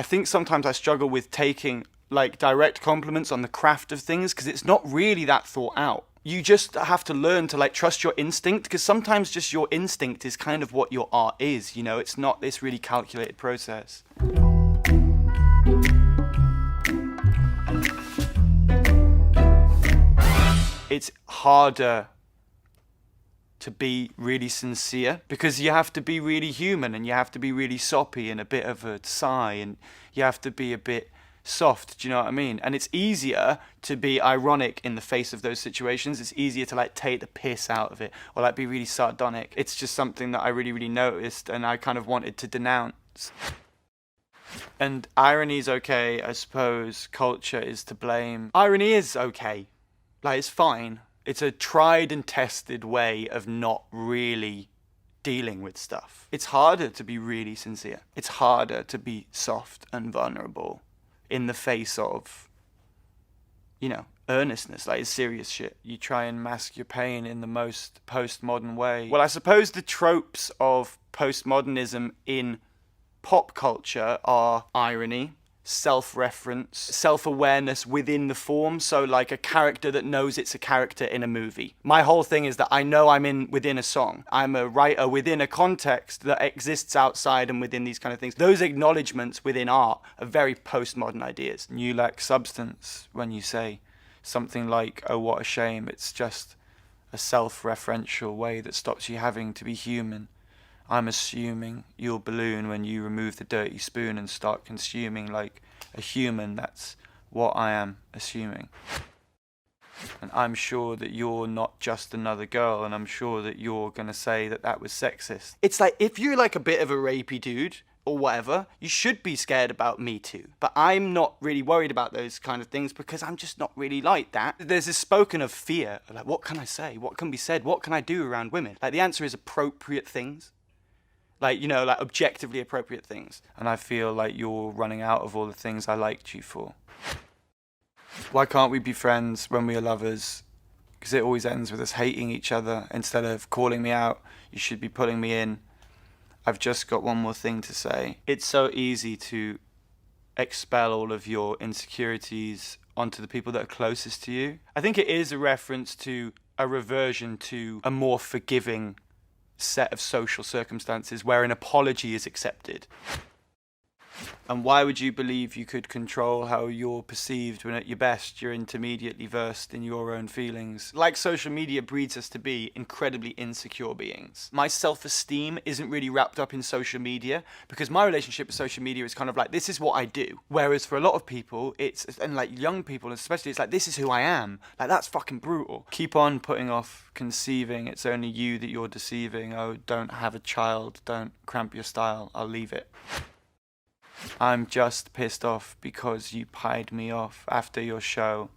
I think sometimes I struggle with taking like direct compliments on the craft of things because it's not really that thought out. You just have to learn to like trust your instinct, because sometimes just your instinct is kind of what your art is, you know, it's not this really calculated process. It's harder to be really sincere because you have to be really human and you have to be really soppy and a bit of a sigh and you have to be a bit soft, do you know what I mean? And it's easier to be ironic in the face of those situations. It's easier to like take the piss out of it or like be really sardonic. It's just something that I really noticed and I kind of wanted to denounce. And irony is okay, I suppose. Culture is to blame. Irony is okay. Like, it's fine. It's a tried and tested way of not really dealing with stuff. It's harder to be really sincere. It's harder to be soft and vulnerable in the face of, you know, earnestness. Like, it's serious shit. You try and mask your pain in the most postmodern way. Well, I suppose the tropes of postmodernism in pop culture are irony, self-reference, self-awareness within the form. So like a character that knows it's a character in a movie. My whole thing is that I know I'm within a song. I'm a writer within a context that exists outside and within these kind of things. Those acknowledgements within art are very postmodern ideas. You lack substance when you say something like, oh, what a shame. It's just a self-referential way that stops you having to be human. I'm assuming you'll balloon when you remove the dirty spoon and start consuming like a human. That's what I am assuming. And I'm sure that you're not just another girl, and I'm sure that you're going to say that that was sexist. It's like, if you're like a bit of a rapey dude or whatever, you should be scared about Me Too. But I'm not really worried about those kind of things because I'm just not really like that. There's this spoken of fear, like what can I say? What can be said? What can I do around women? Like the answer is appropriate things. Like, you know, like objectively appropriate things. And I feel like you're running out of all the things I liked you for. Why can't we be friends when we are lovers? Because it always ends with us hating each other. Instead of calling me out, you should be pulling me in. I've just got one more thing to say. It's so easy to expel all of your insecurities onto the people that are closest to you. I think it is a reference to a reversion to a more forgiving set of social circumstances where an apology is accepted. And why would you believe you could control how you're perceived when at your best you're intermediately versed in your own feelings? Like social media breeds us to be incredibly insecure beings. My self-esteem isn't really wrapped up in social media because my relationship with social media is kind of like, this is what I do. Whereas for a lot of people, and like young people especially, it's like, this is who I am. Like, that's fucking brutal. Keep on putting off conceiving. It's only you that you're deceiving. Oh, don't have a child. Don't cramp your style. I'll leave it. I'm just pissed off because you pied me off after your show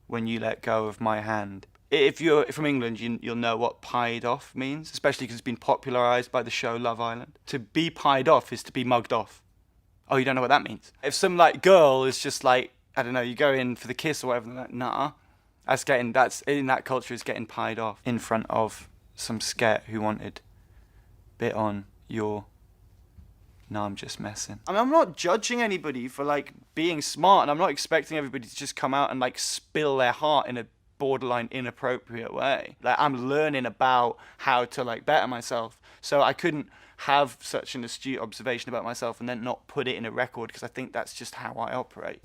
when you let go of my hand. If you're from England, you'll know what pied off means, especially because it's been popularised by the show Love Island. To be pied off is to be mugged off. Oh, you don't know what that means? If some like girl is just like, I don't know, you go in for the kiss or whatever, like, nah, that's in that culture is getting pied off in front of some sket who wanted bit on your... No, I'm just messing. I mean, I'm not judging anybody for like being smart, and I'm not expecting everybody to just come out and like spill their heart in a borderline inappropriate way. Like, I'm learning about how to like better myself. So I couldn't have such an astute observation about myself and then not put it in a record because I think that's just how I operate.